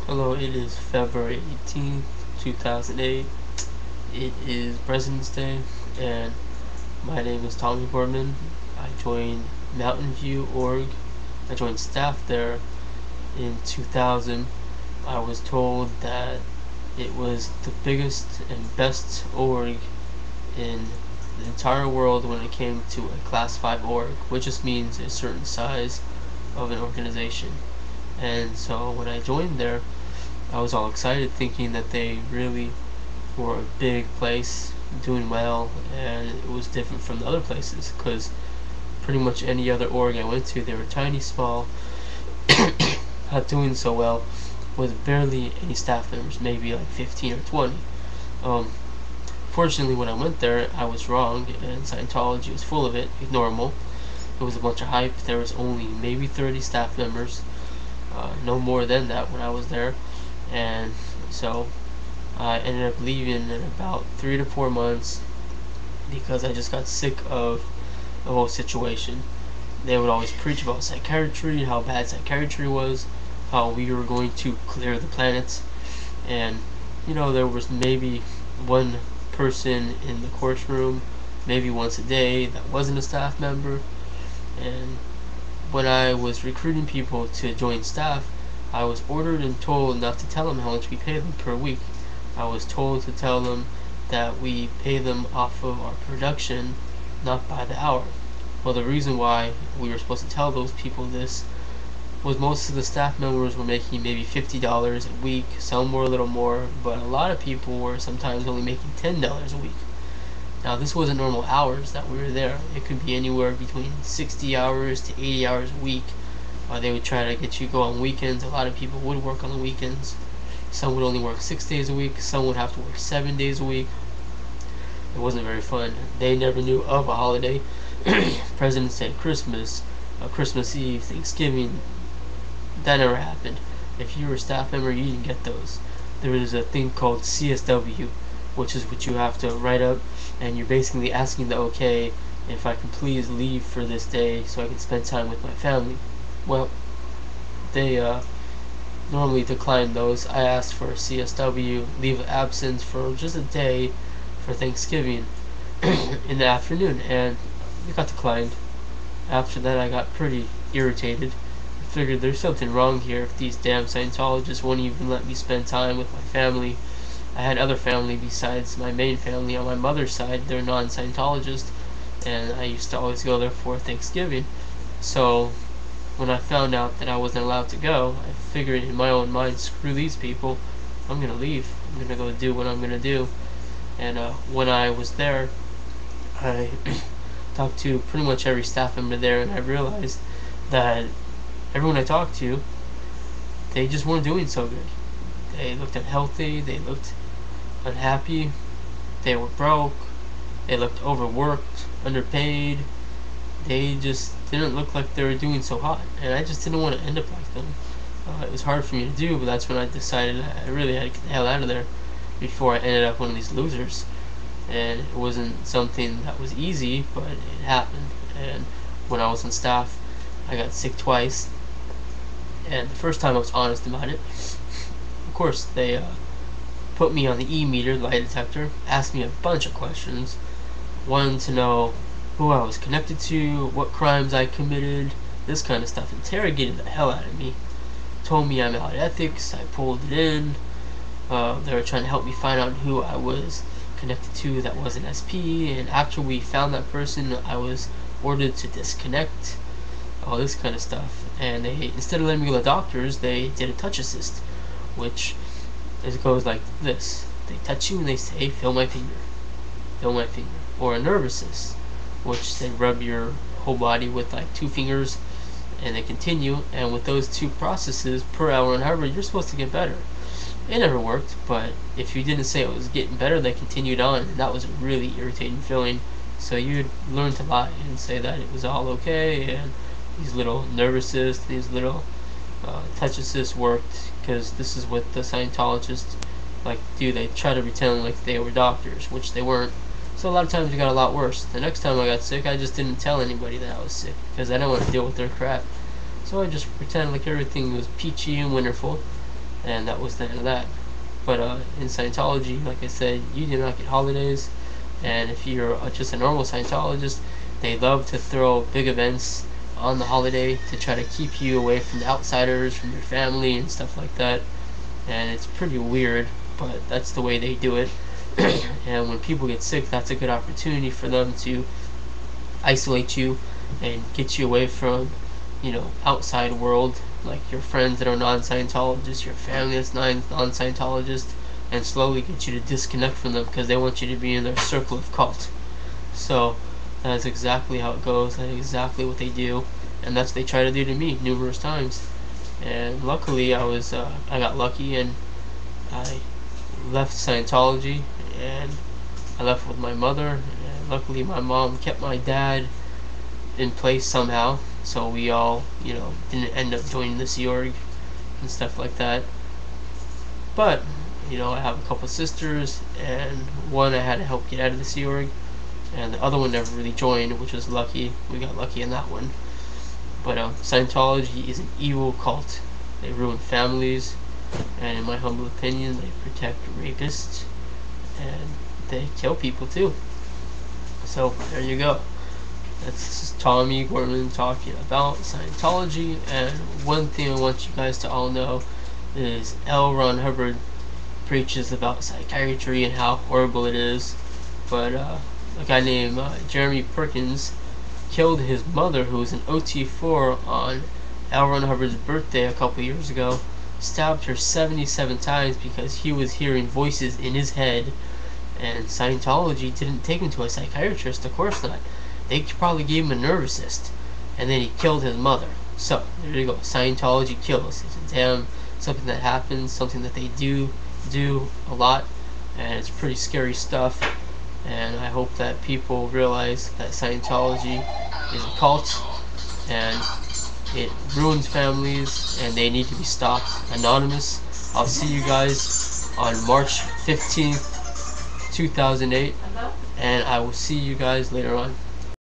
Hello, it is February 18th, 2008. It is President's Day, and my name is Tommy Gorman. I joined Mountain View Org. I joined staff there in 2000. I was told that it was the biggest and best org in the entire world when it came to a Class 5 org, which just means a certain size of an organization. And so when I joined there, I was all excited, thinking that they really were a big place, doing well, and it was different from the other places, because pretty much any other org I went to, they were tiny, small, not doing so well, with barely any staff members, maybe like 15 or 20. Fortunately, when I went there, I was wrong, and Scientology was full of it, like normal. It was a bunch of hype. There was only maybe 30 staff members, no more than that when I was there. And so I ended up leaving in about 3 to 4 months because I just got sick of the whole situation. They would always preach about psychiatry, how bad psychiatry was, how we were going to clear the planet, and there was maybe one person in the course room maybe once a day that wasn't a staff member. And when I was recruiting people to join staff, I was ordered and told not to tell them how much we pay them per week. I was told to tell them that we pay them off of our production, not by the hour. Well, the reason why we were supposed to tell those people this was most of the staff members were making maybe $50 a week, some were a little more, but a lot of people were sometimes only making $10 a week. Now, this wasn't normal hours that we were there. It could be anywhere between 60 hours to 80 hours a week. They would try to get you to go on weekends. A lot of people would work on the weekends. Some would only work 6 days a week. Some would have to work 7 days a week. It wasn't very fun. They never knew of a holiday. President's Day, Christmas, Christmas Eve, Thanksgiving. That never happened. If you were a staff member, you didn't get those. There is a thing called CSW, which is what you have to write up, and you're basically asking the okay if I can please leave for this day so I can spend time with my family. Well, they normally decline those. I asked for a CSW, leave of absence, for just a day for Thanksgiving in the afternoon, and it got declined. After that, I got pretty irritated. I figured there's something wrong here if these damn Scientologists won't even let me spend time with my family. I had other family besides my main family on my mother's side. They're non-Scientologists, and I used to always go there for Thanksgiving. So when I found out that I wasn't allowed to go, I figured in my own mind, screw these people, I'm gonna leave. I'm gonna go do what I'm gonna do. And when I was there, I talked to pretty much every staff member there, and I realized that everyone I talked to, they just weren't doing so good. They looked unhealthy, they looked unhappy, they were broke, they looked overworked, underpaid. They just didn't look like they were doing so hot, and I just didn't want to end up like them. It was hard for me to do, but that's when I decided I really had to get the hell out of there before I ended up one of these losers. And it wasn't something that was easy, but it happened. And when I was on staff, I got sick twice, and the first time I was honest about it. Of course, they put me on the E-meter, lie detector, asked me a bunch of questions, wanted to know who I was connected to, what crimes I committed, this kind of stuff. Interrogated the hell out of me. Told me I'm out of ethics. I pulled it in. They were trying to help me find out who I was connected to that wasn't SP, and after we found that person, I was ordered to disconnect. All this kind of stuff. And they, instead of letting me go to doctors, they did a touch assist, which it goes like this. They touch you and they say, feel my finger. Feel my finger. Or a nerve assist, which they rub your whole body with like 2 fingers, and they continue, and with those 2 processes per hour and however, you're supposed to get better. It never worked, but if you didn't say it was getting better, they continued on, and that was a really irritating feeling. So you'd learn to lie and say that it was all okay, and these little nerve assists, these little touch assists worked, because this is what the Scientologists like do. They try to pretend like they were doctors, which they weren't. So a lot of times it got a lot worse. The next time I got sick, I just didn't tell anybody that I was sick, because I didn't want to deal with their crap. So I just pretended like everything was peachy and wonderful, and that was the end of that. But in Scientology, like I said, you do not get holidays, and if you're just a normal Scientologist, they love to throw big events on the holiday to try to keep you away from the outsiders, from your family, and stuff like that. And it's pretty weird, but that's the way they do it. And when people get sick, that's a good opportunity for them to isolate you and get you away from, outside world, like your friends that are non-Scientologists, your family that's non-Scientologist, and slowly get you to disconnect from them because they want you to be in their circle of cult. So that's exactly how it goes. That's exactly what they do, and that's what they try to do to me numerous times. And luckily, I got lucky, and I left Scientology, and I left with my mother. And luckily, my mom kept my dad in place somehow, so we all, didn't end up joining the Sea Org and stuff like that. But, I have a couple sisters, and one I had to help get out of the Sea Org, and the other one never really joined, which was lucky. We got lucky in that one. But Scientology is an evil cult. They ruin families, and in my humble opinion, they protect rapists, and they kill people too. So there you go. That's Tommy Gorman talking about Scientology. And one thing I want you guys to all know is L. Ron Hubbard preaches about psychiatry and how horrible it is. But a guy named Jeremy Perkins killed his mother, who was an OT4, on L. Ron Hubbard's birthday a couple years ago. Stabbed her 77 times because he was hearing voices in his head. And Scientology didn't take him to a psychiatrist, of course not. They probably gave him a nerve assist, and then he killed his mother. So there you go. Scientology kills. It's something that happens, something that they do a lot, and it's pretty scary stuff. And I hope that people realize that Scientology is a cult, and it ruins families, and they need to be stopped. Anonymous. I'll see you guys on March 15th, 2008, and I will see you guys later on.